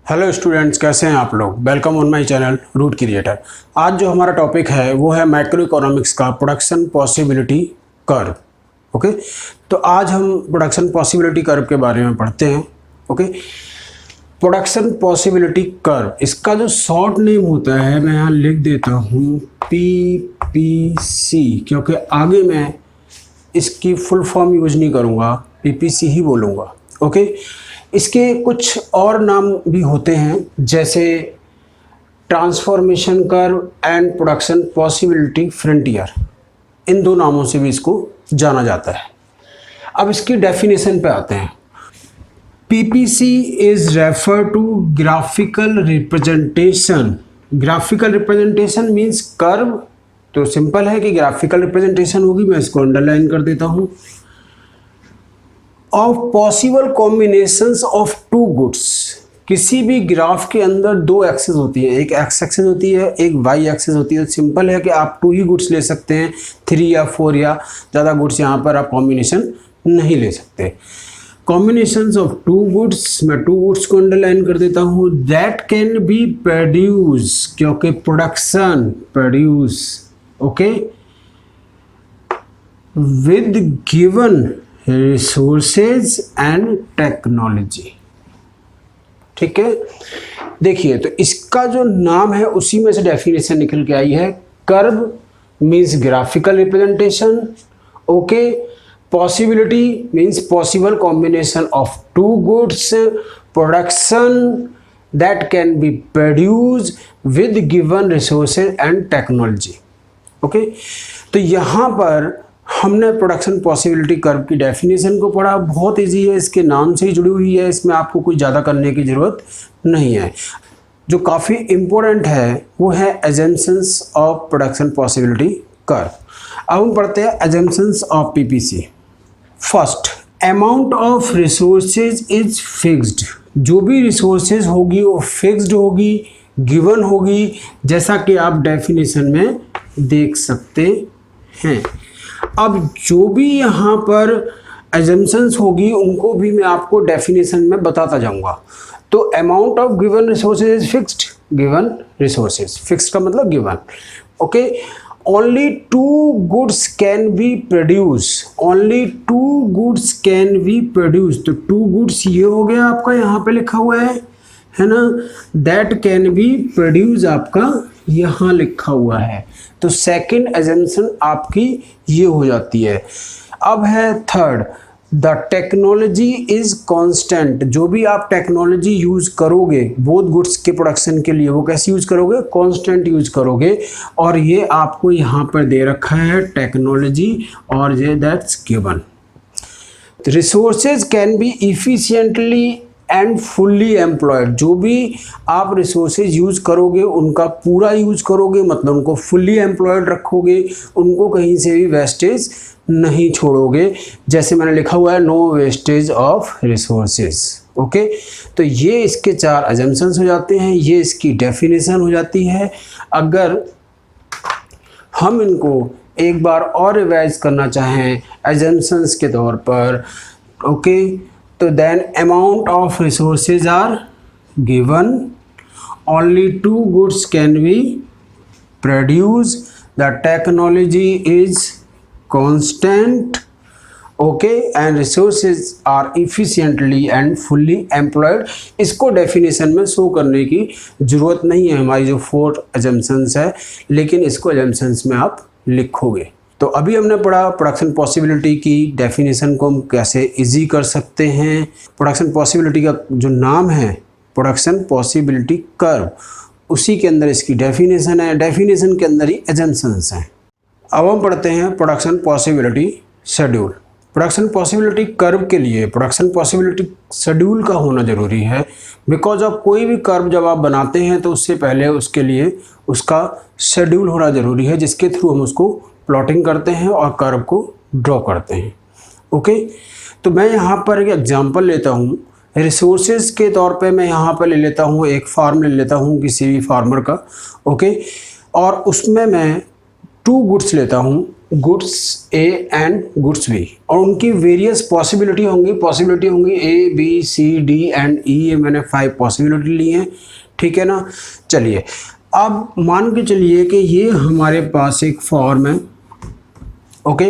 Hello students, कैसे हैं आप लोग। Welcome on my channel root creator. आज जो हमारा टॉपिक है वो है मैक्रो इकोनॉमिक्स का प्रोडक्शन पॉसिबिलिटी कर्व। ओके, तो आज हम प्रोडक्शन पॉसिबिलिटी कर्व के बारे में पढ़ते हैं। ओके, प्रोडक्शन पॉसिबिलिटी कर्व, इसका जो शॉर्ट नेम होता है मैं यहाँ लिख देता हूँ PPC, क्योंकि आगे मैं इसकी फुल फॉर्म यूज नहीं करूँगा, PPC ही बोलूँगा। ओके, इसके कुछ और नाम भी होते हैं जैसे transformation curve and production possibility frontier. इन दो नामों से भी इसको जाना जाता है। अब इसकी डेफिनेशन पे आते हैं। PPC is refer to graphical representation. Graphical representation means curve, तो सिंपल है कि ग्राफिकल रिप्रेजेंटेशन होगी। मैं इसको अंडरलाइन कर देता हूँ। Of possible combinations of two goods. किसी भी ग्राफ के अंदर दो एक्सेस होती है, एक एक्स एक्सेस होती है, एक वाई एक्सेस होती है। सिंपल है कि आप 2 ही गुड्स ले सकते हैं, 3 या 4 या ज़्यादा गुड्स यहाँ पर आप कॉम्बिनेशन नहीं ले सकते। कॉम्बिनेशंस ऑफ 2 गुड्स, मैं 2 गुड्स को अंडरलाइन कर देता हूँ। दैट कैन बी प्रोड्यूस, क्योंकि production produce, okay, with given resources and technology. ठीक है, देखिए तो इसका जो नाम है उसी में से डेफिनेशन निकल के आई है। Curve means graphical representation, okay. Possibility means possible combination of 2 goods, production that can be produce with given resources and technology. Okay, तो यहाँ पर हमने प्रोडक्शन पॉसिबिलिटी कर्व की डेफिनेशन को पढ़ा। बहुत इजी है, इसके नाम से ही जुड़ी हुई है, इसमें आपको कुछ ज़्यादा करने की ज़रूरत नहीं है। जो काफ़ी इम्पोर्टेंट है वो है assumptions of production possibility curve. अब हम पढ़ते हैं assumptions of PPC। First, amount of resources is fixed. जो भी रिसोर्सेज होगी वो फिक्स्ड होगी, गिवन होगी, जैसा कि आप डेफिनेशन में देख सकते हैं। अब जो भी यहाँ पर एजम्पशंस होगी उनको भी मैं आपको डेफिनेशन में बताता जाऊँगा। तो amount of given resources is fixed, given resources, fixed का मतलब given, okay. Only 2 goods can be produce, only 2 goods can be produce. तो 2 गुड्स ये हो गया आपका, यहाँ पे लिखा हुआ है ना। दैट कैन बी प्रोड्यूस आपका यहाँ लिखा हुआ है। तो सेकंड एजम्पशन आपकी ये हो जाती है। अब है third, the technology is constant. जो भी आप टेक्नोलॉजी यूज करोगे बोथ गुड्स के प्रोडक्शन के लिए, वो कैसे यूज करोगे, कांस्टेंट यूज करोगे। और ये आपको यहाँ पर दे रखा है टेक्नोलॉजी, और ये that's given. Resources can be efficiently and fully employed. जो भी आप रिसोर्सेज यूज करोगे उनका पूरा यूज करोगे, मतलब उनको फुल्ली एम्प्लॉयड रखोगे, उनको कहीं से भी वेस्टेज नहीं छोड़ोगे। जैसे मैंने लिखा हुआ है, no wastage of resources, okay. तो ये इसके 4 अजम्पशंस हो जाते हैं, ये इसकी डेफिनेशन हो जाती है। अगर हम इनको एक बार और रिवाइज करना चाहें अजम्पशंस के तौर पर, ओके, तो then amount of resources are given, only 2 goods can be produced, the technology is constant, okay, and resources are efficiently and fully employed। इसको डेफिनेशन में शो करने की ज़रूरत नहीं है, हमारी जो 4 assumptions है, लेकिन इसको assumptions में आप लिखोगे। तो अभी हमने पढ़ा प्रोडक्शन पॉसिबिलिटी की डेफिनेशन को हम कैसे इजी कर सकते हैं। प्रोडक्शन पॉसिबिलिटी का जो नाम है प्रोडक्शन पॉसिबिलिटी कर्व, उसी के अंदर इसकी डेफिनेशन है, डेफिनेशन के अंदर ही एजम्पशंस हैं। अब हम पढ़ते हैं production possibility schedule. Production possibility curve के लिए प्रोडक्शन पॉसिबिलिटी शेड्यूल का होना ज़रूरी है। बिकॉज ऑफ कोई भी कर्व जब आप बनाते हैं तो उससे पहले उसके लिए उसका शेड्यूल होना ज़रूरी है, जिसके थ्रू हम उसको प्लॉटिंग करते हैं और कर्व को ड्रॉ करते हैं, ओके। तो मैं यहाँ पर एक एग्जांपल लेता हूँ। रिसोर्सेज के तौर पे मैं यहाँ पर ले लेता हूँ, एक फार्म ले लेता हूँ किसी भी फार्मर का, ओके, और उसमें मैं 2 गुड्स लेता हूँ। Goods A and goods B, और उनकी वेरियस पॉसिबिलिटी होंगी A B C D and E, ये मैंने 5 पॉसिबिलिटी ली हैं, ठीक है ना। चलिए अब मान के चलिए कि ये हमारे पास एक फॉर्म है, ओके,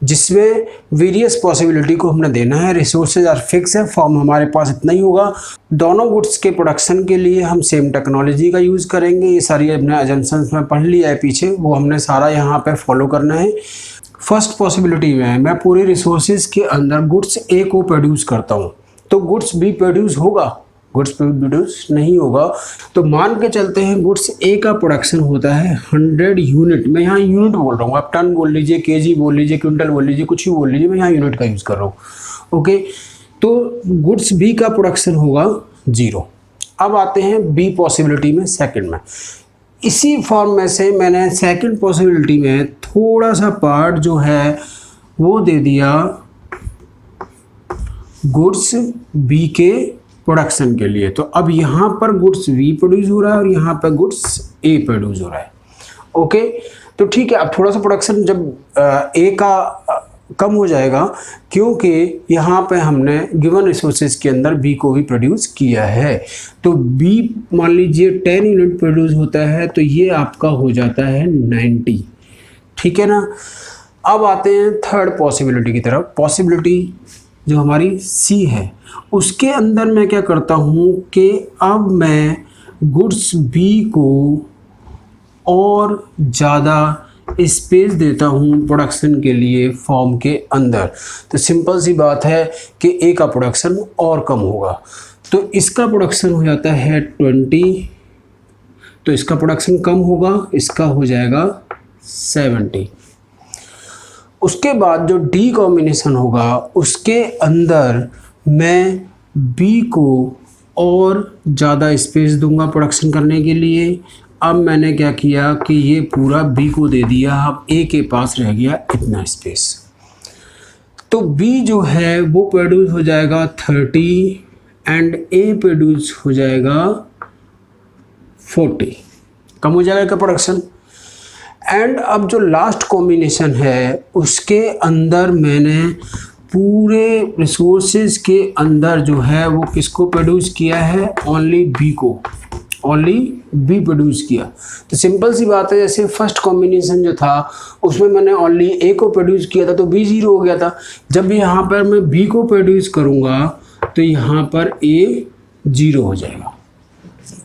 जिसमें वेरियस पॉसिबिलिटी को हमने देना है, रिसोर्सेज आर फिक्स है, फॉर्म हमारे पास इतना ही होगा। दोनों गुड्स के प्रोडक्शन के लिए हम सेम टेक्नोलॉजी का यूज़ करेंगे, ये सारी अपने एजम्पशंस में पढ़ लिया है पीछे, वो हमने सारा यहाँ पे फॉलो करना है। फर्स्ट पॉसिबिलिटी में मैं पूरे रिसोर्सेज के अंदर गुड्स ए को प्रोड्यूस करता हूँ, तो गुड्स बी प्रोड्यूस होगा, गुड्स प्रोड्यूस नहीं होगा। तो मान के चलते हैं गुड्स ए का प्रोडक्शन होता है 100 यूनिट, मैं यहाँ यूनिट बोल रहा हूँ, आप टन बोल लीजिए, केजी बोल लीजिए, क्विंटल बोल लीजिए, कुछ भी बोल लीजिए, मैं यहाँ यूनिट का यूज़ कर रहा हूँ, ओके। तो गुड्स बी का प्रोडक्शन होगा 0। अब आते हैं बी पॉसिबिलिटी में, सेकंड में। इसी फॉर्म में से मैंने सेकंड पॉसिबिलिटी में थोड़ा सा पार्ट जो है वो दे दिया गुड्स बी के प्रोडक्शन के लिए। तो अब यहाँ पर गुड्स बी प्रोड्यूस हो रहा है और यहाँ पर गुड्स ए प्रोड्यूस हो रहा है, ओके। तो ठीक है, अब थोड़ा सा प्रोडक्शन जब ए का कम हो जाएगा, क्योंकि यहाँ पे हमने गिवन रिसोर्सेज के अंदर बी को भी प्रोड्यूस किया है। तो बी मान लीजिए 10 यूनिट प्रोड्यूस होता है, तो ये आपका हो जाता है 90, ठीक है ना। अब आते हैं थर्ड पॉसिबिलिटी की तरफ। पॉसिबिलिटी जो हमारी सी है, उसके अंदर मैं क्या करता हूँ कि अब मैं गुड्स बी को और ज़्यादा स्पेस देता हूँ प्रोडक्शन के लिए फॉर्म के अंदर। तो सिंपल सी बात है कि ए का प्रोडक्शन और कम होगा, तो इसका प्रोडक्शन हो जाता है 20, तो इसका प्रोडक्शन कम होगा, इसका हो जाएगा 70। उसके बाद जो डी कॉम्बिनेशन होगा उसके अंदर मैं बी को और ज़्यादा स्पेस दूंगा प्रोडक्शन करने के लिए। अब मैंने क्या किया कि ये पूरा बी को दे दिया, अब ए के पास रह गया इतना स्पेस। तो बी जो है वो प्रोड्यूस हो जाएगा 30 एंड ए प्रोड्यूस हो जाएगा 40, कम हो जाएगा प्रोडक्शन। एंड अब जो लास्ट कॉम्बिनेशन है उसके अंदर मैंने पूरे रिसोर्सेज के अंदर जो है वो किसको प्रोड्यूस किया है, ओनली बी को, ओनली बी प्रोड्यूस किया। तो सिंपल सी बात है, जैसे फर्स्ट कॉम्बिनेशन जो था उसमें मैंने ओनली ए को प्रोड्यूस किया था तो बी 0 हो गया था। जब यहाँ पर मैं बी को प्रोड्यूस करूँगा तो यहाँ पर ए 0 हो जाएगा,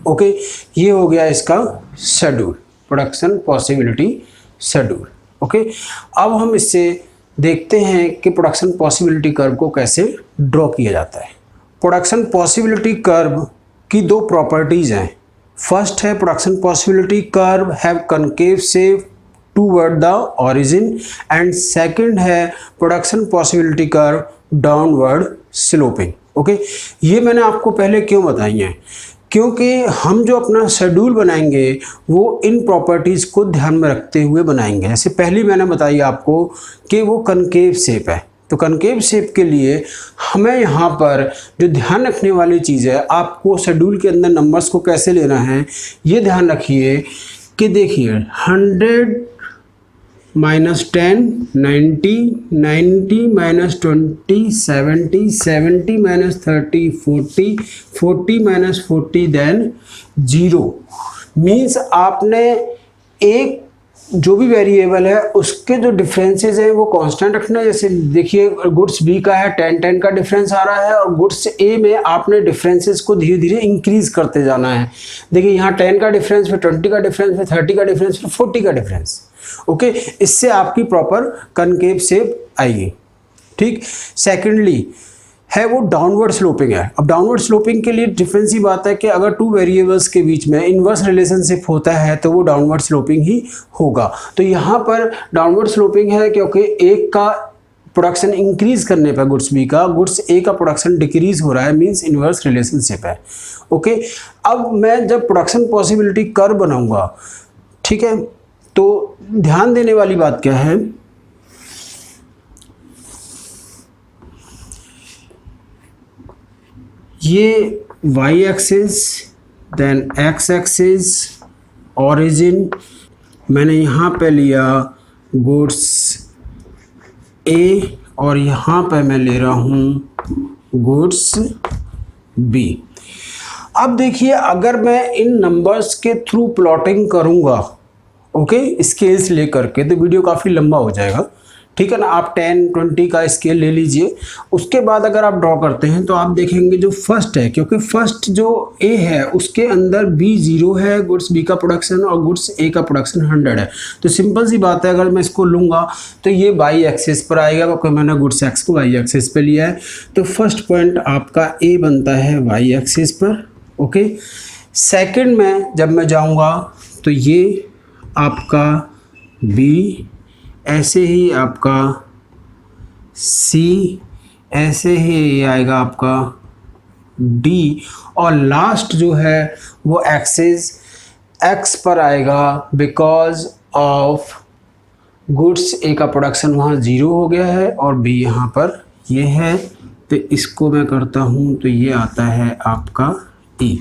ओके। ये हो गया इसका schedule, production possibility schedule, okay. अब हम इससे देखते हैं कि प्रोडक्शन पॉसिबिलिटी कर्व को कैसे ड्रॉ किया जाता है। प्रोडक्शन पॉसिबिलिटी कर्व की 2 प्रॉपर्टीज़ हैं। फर्स्ट है production possibility curve have concave shape toward the origin, and second है production possibility curve downward sloping, okay. ये मैंने आपको पहले क्यों बताई हैं, क्योंकि हम जो अपना शेड्यूल बनाएंगे वो इन प्रॉपर्टीज़ को ध्यान में रखते हुए बनाएंगे। जैसे पहली मैंने बताई आपको कि वो कनकेव शेप है, तो कनकेव शेप के लिए हमें यहाँ पर जो ध्यान रखने वाली चीज़ है, आपको शेड्यूल के अंदर नंबर्स को कैसे लेना है ये ध्यान रखिए कि देखिए 100 -10 90 90 -20 70 70 -30 40 40 -40 देन 0। मीन्स आपने एक जो भी वेरिएबल है उसके जो डिफरेंसेस हैं वो कांस्टेंट रखना है। जैसे देखिए गुड्स बी का है 10 का डिफरेंस आ रहा है, और गुड्स ए में आपने डिफरेंसेस को धीरे धीरे इंक्रीज करते जाना है। देखिए यहाँ 10 का डिफरेंस, फिर 20 का डिफरेंस, फिर 30 का डिफरेंस, फिर 40 का डिफरेंस, ओके। इससे आपकी प्रॉपर कनकेव शेप आएगी, ठीक। सेकेंडली है वो डाउनवर्ड स्लोपिंग है। अब डाउनवर्ड स्लोपिंग के लिए डिफरेंस ही बात है कि अगर 2 वेरिएबल्स के बीच में इन्वर्स रिलेशनशिप होता है तो वो डाउनवर्ड स्लोपिंग ही होगा। तो यहाँ पर डाउनवर्ड स्लोपिंग है क्योंकि एक का प्रोडक्शन इंक्रीज करने पर गुड्स बी का, गुड्स ए का प्रोडक्शन डिक्रीज हो रहा है, मीन्स इन्वर्स रिलेशनशिप है, ओके। अब मैं जब प्रोडक्शन पॉसिबिलिटी कर्व बनाऊंगा, ठीक है, तो ध्यान देने वाली बात क्या है, ये y axis then x axis origin, मैंने यहाँ पे लिया गुड्स ए और यहाँ पे मैं ले रहा हूँ गुड्स बी। अब देखिए अगर मैं इन नंबर्स के थ्रू प्लॉटिंग करूँगा, ओके, स्केल्स ले करके, तो वीडियो काफ़ी लंबा हो जाएगा, ठीक है ना। आप 10-20 का स्केल ले लीजिए। उसके बाद अगर आप ड्रॉ करते हैं तो आप देखेंगे जो फर्स्ट है, क्योंकि फर्स्ट जो ए है उसके अंदर बी 0 है, गुड्स बी का प्रोडक्शन और गुड्स ए का प्रोडक्शन 100 है। तो सिंपल सी बात है, अगर मैं इसको लूँगा तो ये वाई एक्सिस पर आएगा, क्योंकि मैंने गुड्स एक्स को वाई एक्सिस पे लिया है। तो फर्स्ट पॉइंट आपका ए बनता है वाई एक्सिस पर, ओके। सेकेंड में जब मैं जाऊँगा तो ये आपका बी, ऐसे ही आपका सी, ऐसे ही ये आएगा आपका डी, और लास्ट जो है वो एक्सिस एक्स पर आएगा, बिकॉज ऑफ गुड्स ए का प्रोडक्शन वहाँ 0 हो गया है और बी यहाँ पर ये है। तो इसको मैं करता हूँ तो ये आता है आपका ई।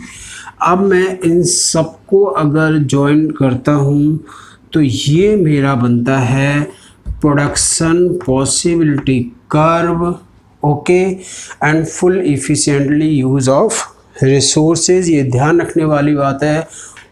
अब मैं इन सबको अगर जॉइन करता हूँ तो ये मेरा बनता है production possibility curve, okay, and full efficiently use of resources. ये ध्यान रखने वाली बात है,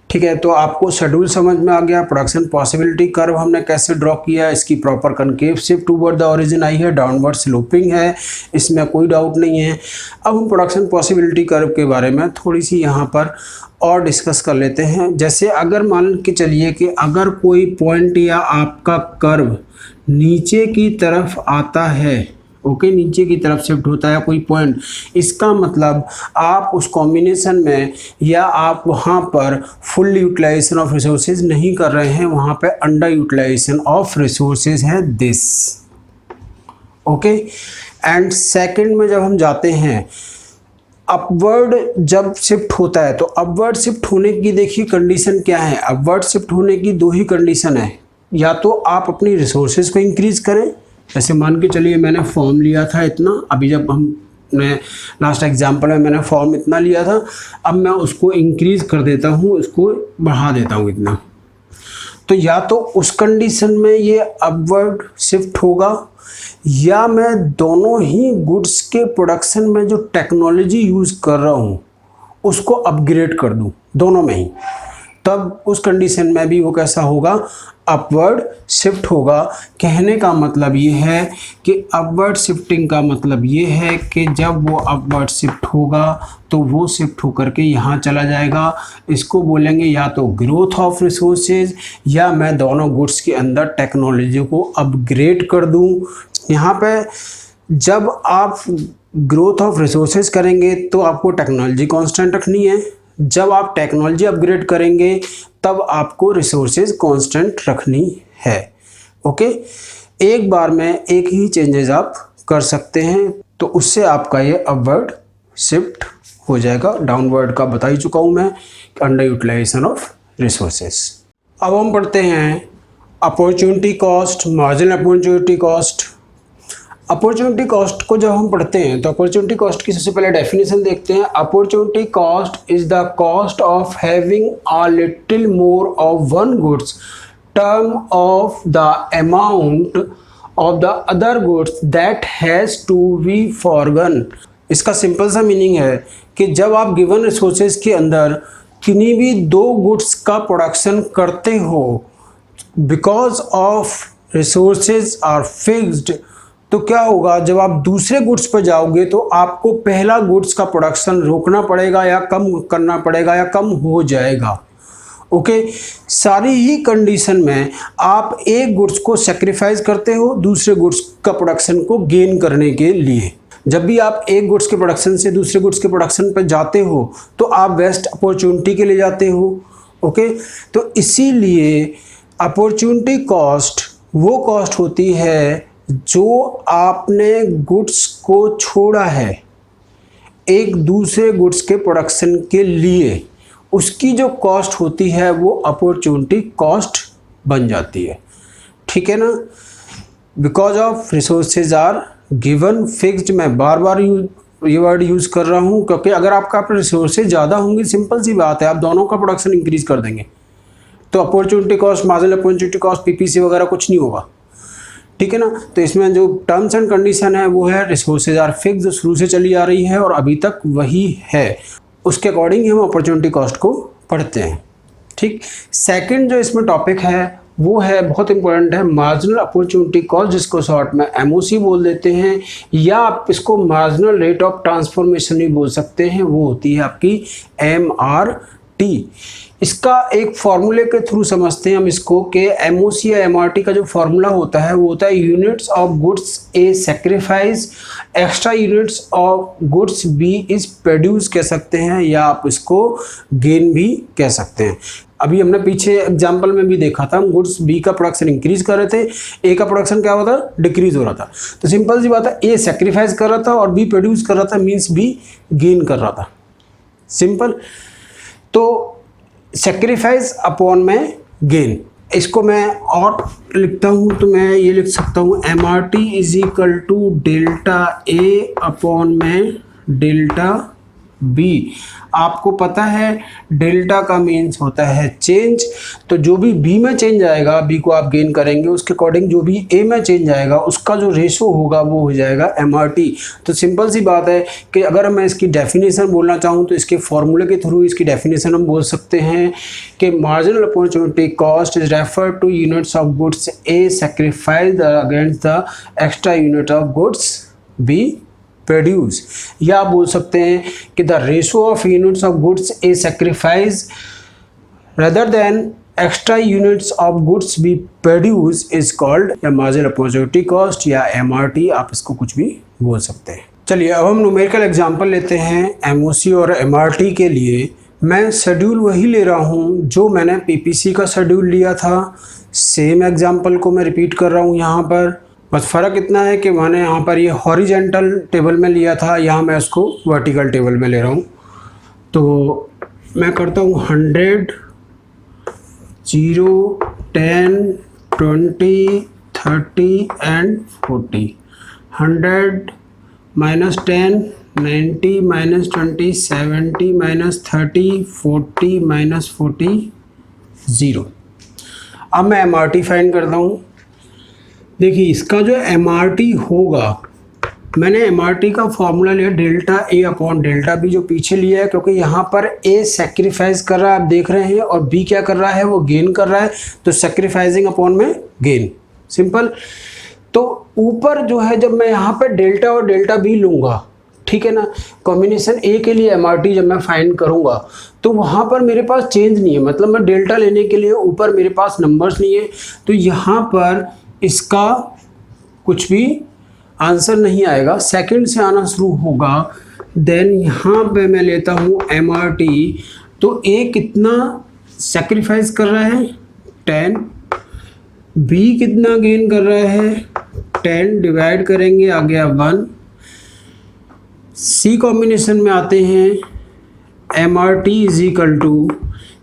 ठीक है। तो आपको शेड्यूल समझ में आ गया। प्रोडक्शन पॉसिबिलिटी कर्व हमने कैसे ड्रॉ किया, इसकी proper concave shift toward the origin आई है, डाउनवर्ड स्लोपिंग है, इसमें कोई डाउट नहीं है। अब हम प्रोडक्शन पॉसिबिलिटी कर्व के बारे में थोड़ी सी यहाँ पर और डिस्कस कर लेते हैं। जैसे अगर मान के चलिए कि अगर कोई पॉइंट या आपका कर्व नीचे की तरफ आता है, ओके, नीचे की तरफ शिफ्ट होता है कोई पॉइंट, इसका मतलब आप उस कॉम्बिनेशन में या आप वहाँ पर फुल यूटिलाइजेशन ऑफ रिसोर्सेज नहीं कर रहे हैं, वहाँ पे अंडर यूटिलाइजेशन ऑफ रिसोर्सेज है दिस, ओके। एंड सेकंड में जब हम जाते हैं अपवर्ड जब शिफ्ट होता है, तो अपवर्ड शिफ्ट होने की देखिए कंडीशन क्या है। अपवर्ड शिफ्ट होने की दो ही कंडीशन है, या तो आप अपनी रिसोर्सेज को इंक्रीज़ करें, जैसे मान के चलिए मैंने फॉर्म लिया था इतना, अभी जब हमने लास्ट एग्जांपल में मैंने फॉर्म इतना लिया था, अब मैं उसको इंक्रीज़ कर देता हूँ, उसको बढ़ा देता हूँ इतना। तो या तो उस कंडीशन में ये अपवर्ड शिफ्ट होगा, या मैं दोनों ही गुड्स के प्रोडक्शन में जो टेक्नोलॉजी यूज़ कर रहा हूँ उसको अपग्रेड कर दूँ, दोनों में ही, तब उस कंडीशन में भी वो कैसा होगा, अपवर्ड शिफ्ट होगा। कहने का मतलब ये है कि अपवर्ड शिफ्टिंग का मतलब ये है कि जब वो अपवर्ड शिफ्ट होगा तो वो शिफ्ट होकर के यहाँ चला जाएगा। इसको बोलेंगे या तो ग्रोथ ऑफ रिसोर्सेज, या मैं दोनों गुड्स के अंदर टेक्नोलॉजी को अपग्रेड कर दूँ। यहाँ पे जब आप ग्रोथ ऑफ रिसोर्सेज करेंगे तो आपको टेक्नोलॉजी कांस्टेंट रखनी है, जब आप टेक्नोलॉजी अपग्रेड करेंगे तब आपको रिसोर्सेज कांस्टेंट रखनी है, ओके। एक बार में एक ही चेंजेस आप कर सकते हैं, तो उससे आपका ये अपवर्ड शिफ्ट हो जाएगा। डाउनवर्ड का बता ही चुका हूँ मैं, अंडर यूटिलाइजेशन ऑफ रिसोर्सेज। अब हम पढ़ते हैं opportunity cost, marginal opportunity cost. Opportunity cost को जब हम पढ़ते हैं तो अपॉर्चुनिटी कॉस्ट की सबसे पहले डेफिनेशन देखते हैं। Opportunity cost is the cost of having a little more of one goods term of the amount of the other goods that has to be forgone. इसका सिंपल सा मीनिंग है कि जब आप गिवन रिसोर्सेज के अंदर किन्हीं भी दो गुड्स का प्रोडक्शन करते हो, because of resources are fixed, तो क्या होगा, जब आप दूसरे गुड्स पर जाओगे तो आपको पहला गुड्स का प्रोडक्शन रोकना पड़ेगा या कम करना पड़ेगा या कम हो जाएगा, ओके। सारी ही कंडीशन में आप एक गुड्स को सेक्रीफाइस करते हो दूसरे गुड्स का प्रोडक्शन को गेन करने के लिए। जब भी आप एक गुड्स के प्रोडक्शन से दूसरे गुड्स के प्रोडक्शन पर जाते हो तो आप बेस्ट अपॉर्चुनिटी के लिए जाते हो, ओके। तो इसीलिए अपॉर्चुनिटी कॉस्ट वो कॉस्ट होती है जो आपने गुड्स को छोड़ा है एक दूसरे गुड्स के प्रोडक्शन के लिए, उसकी जो कॉस्ट होती है वो अपॉर्चुनिटी कॉस्ट बन जाती है, ठीक है ना। Because of resources are given fixed, मैं बार बार ये वर्ड यूज़ कर रहा हूँ क्योंकि अगर आपका रिसोर्सेज ज़्यादा होंगे, सिंपल सी बात है, आप दोनों का प्रोडक्शन इंक्रीज कर देंगे तो opportunity cost, marginal opportunity cost, PPC वगैरह कुछ नहीं होगा, ठीक है ना। तो इसमें जो टर्म्स एंड कंडीशन है वो है रिसोर्सेज आर फिक्स, जो शुरू से चली आ रही है और अभी तक वही है, उसके अकॉर्डिंग हम अपॉर्चुनिटी कॉस्ट को पढ़ते हैं। ठीक, सेकंड जो इसमें टॉपिक है वो है बहुत इंपॉर्टेंट है, मार्जिनल अपॉर्चुनिटी कॉस्ट, जिसको शॉर्ट में एमओसी बोल देते हैं, या आप इसको मार्जिनल रेट ऑफ ट्रांसफॉर्मेशन भी बोल सकते हैं। वो होती है आपकी एमआरटी। इसका एक फॉर्मूले के थ्रू समझते हैं हम इसको कि एमओसी या एमआरटी का जो फॉर्मूला होता है वो होता है units of goods A sacrifice extra units of goods B is produce कह सकते हैं, या आप इसको गेन भी कह सकते हैं। अभी हमने पीछे एग्जाम्पल में भी देखा था, हम गुड्स बी का प्रोडक्शन इंक्रीज कर रहे थे, ए का प्रोडक्शन क्या होता था, डिक्रीज हो रहा था। तो सिंपल सी बात है, ए सेक्रीफाइस कर रहा था और बी प्रोड्यूस कर रहा था, मीन्स बी गेन कर रहा था। सिंपल। तो सेक्रीफाइस अपॉन में गेन, इसको मैं और लिखता हूँ तो मैं ये लिख सकता हूँ M R T is equal to delta A upon में डेल्टा बी। आपको पता है डेल्टा का मीन्स होता है चेंज, तो जो भी बी में चेंज आएगा, बी को आप गेन करेंगे, उसके अकॉर्डिंग जो भी ए में चेंज आएगा उसका जो रेशो होगा वो हो जाएगा एमआरटी। तो सिंपल सी बात है कि अगर मैं इसकी डेफिनेशन बोलना चाहूँ तो इसके फॉर्मूले के थ्रू इसकी डेफिनेशन हम बोल सकते हैं कि marginal opportunity cost is refer two units of goods A sacrifice against the extra unit of goods B produce, या आप बोल सकते हैं कि the ratio of units of goods A sacrifice rather than extra units of goods B produce is called या marginal opportunity cost या MRT, आप इसको कुछ भी बोल सकते हैं। चलिए अब हम न्यूमेरिकल एग्जांपल लेते हैं एमओसी और एमआरटी के लिए। मैं शेड्यूल वही ले रहा हूँ जो मैंने पीपीसी का शेड्यूल लिया था, सेम एग्जाम्पल को मैं रिपीट कर रहा हूँ यहाँ पर। बस फ़र्क इतना है कि मैंने यहाँ पर ये हॉरिजेंटल टेबल में लिया था, यहाँ मैं इसको वर्टिकल टेबल में ले रहा हूँ। तो मैं करता हूँ 100, 0, 10, 20, 30 and 40। 100 minus 10, 90 minus 20, 70 minus 30, 40 minus 40, 0। अब मैं एमआरटी फाइंड करता हूँ। देखिए इसका जो एमआरटी होगा, मैंने एमआरटी का फॉर्मूला लिया delta A upon delta B, जो पीछे लिया है, क्योंकि यहाँ पर ए सेक्रीफाइस कर रहा है, आप देख रहे हैं, और बी क्या कर रहा है, वो गेन कर रहा है, तो सेक्रीफाइसिंग अपॉन में गेन, सिंपल। तो ऊपर जो है, जब मैं यहाँ पर डेल्टा और डेल्टा बी लूँगा, ठीक है ना, कॉम्बिनेशन ए के लिए एमआरटी जब मैं फाइंड करूँगा तो वहाँ पर मेरे पास चेंज नहीं है, मतलब मैं डेल्टा लेने के लिए ऊपर मेरे पास नंबर्स नहीं है, तो यहाँ पर इसका कुछ भी आंसर नहीं आएगा, सेकंड से आना शुरू होगा। देन यहाँ पे मैं लेता हूँ एमआरटी, तो ए कितना सेक्रीफाइस कर रहा है, 10, बी कितना गेन कर रहा है, 10, डिवाइड करेंगे आ गया 1। सी कॉम्बिनेशन में आते हैं, एमआरटी इज इक्वल टू,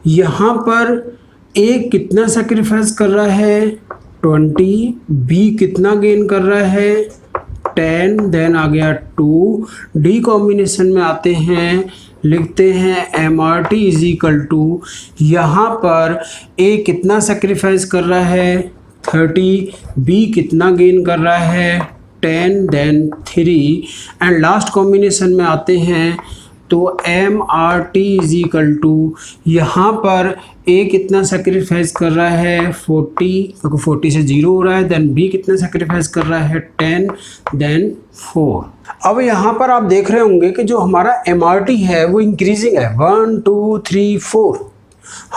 यहाँ पर ए कितना सेक्रीफाइस कर रहा है, 20, बी कितना गेन कर रहा है, 10, देन आ गया 2। डी कॉम्बिनेशन में आते हैं, लिखते हैं M R T is equal to, यहाँ पर ए कितना सेक्रीफाइस कर रहा है, 30, बी कितना गेन कर रहा है, 10, देन 3, एंड लास्ट कॉम्बिनेशन में आते हैं, तो M R T is equal to, यहाँ पर ए कितना सेक्रीफाइस कर रहा है, 40, क्योंकि 40 से 0 हो रहा है, देन बी कितना सेक्रीफाइस कर रहा है, 10, देन 4। अब यहाँ पर आप देख रहे होंगे कि जो हमारा एम आर टी है वो इंक्रीजिंग है, 1, 2, 3, 4।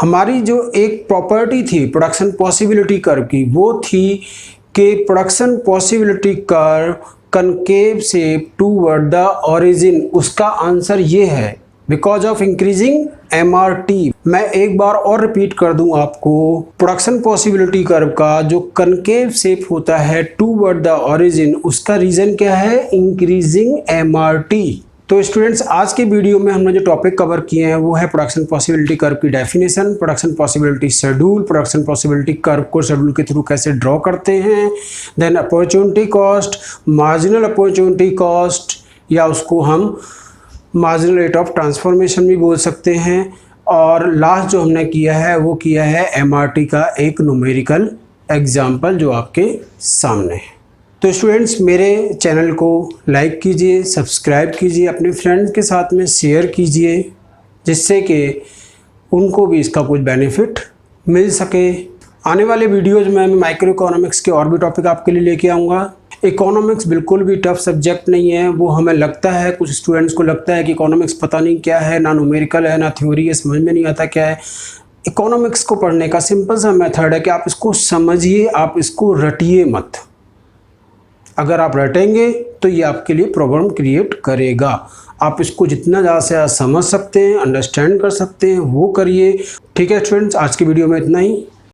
हमारी जो एक प्रॉपर्टी थी प्रोडक्शन पॉसिबिलिटी कर्व की, वो थी कि production possibility curve concave shape toward the origin, उसका आंसर ये है बिकॉज ऑफ इंक्रीजिंग एमआरटी। मैं एक बार और रिपीट कर दूं आपको, प्रोडक्शन पॉसिबिलिटी कर्व का जो कनकेव शेप होता है टूवर्ड द ओरिजिन, उसका रीजन क्या है, इंक्रीजिंग एमआरटी। तो स्टूडेंट्स, आज के वीडियो में हमने जो टॉपिक कवर किए हैं वो है प्रोडक्शन पॉसिबिलिटी कर्व की definition, production possibility schedule, production possibility curve को शेड्यूल के थ्रू कैसे ड्रॉ करते हैं, then opportunity cost, marginal opportunity cost, या उसको हम मार्जिनल रेट ऑफ ट्रांसफॉर्मेशन भी बोल सकते हैं, और लास्ट जो हमने किया है वो किया है एमआरटी का एक न्यूमेरिकल एग्जाम्पल जो आपके सामने है। तो स्टूडेंट्स मेरे चैनल को लाइक कीजिए, सब्सक्राइब कीजिए, अपने फ्रेंड्स के साथ में शेयर कीजिए, जिससे कि उनको भी इसका कुछ बेनिफिट मिल सके। आने वाले वीडियोज़ में मैं माइक्रो इकोनॉमिक्स के और भी टॉपिक आपके लिए लेके आऊँगा। इकोनॉमिक्स बिल्कुल भी टफ सब्जेक्ट नहीं है, वो हमें लगता है, कुछ स्टूडेंट्स को लगता है कि इकोनॉमिक्स पता नहीं क्या है, ना न्यूमेरिकल है ना थ्योरी है, समझ में नहीं आता क्या है। इकोनॉमिक्स को पढ़ने का सिंपल सा मेथड है कि आप इसको समझिए, आप इसको रटिए मत। अगर आप रटेंगे तो ये आपके लिए प्रॉब्लम क्रिएट करेगा। आप इसको जितना ज़्यादा से ज़्यादा समझ सकते हैं, अंडरस्टैंड कर सकते हैं, वो करिए। ठीक है स्टूडेंट्स, आज की वीडियो में इतना ही।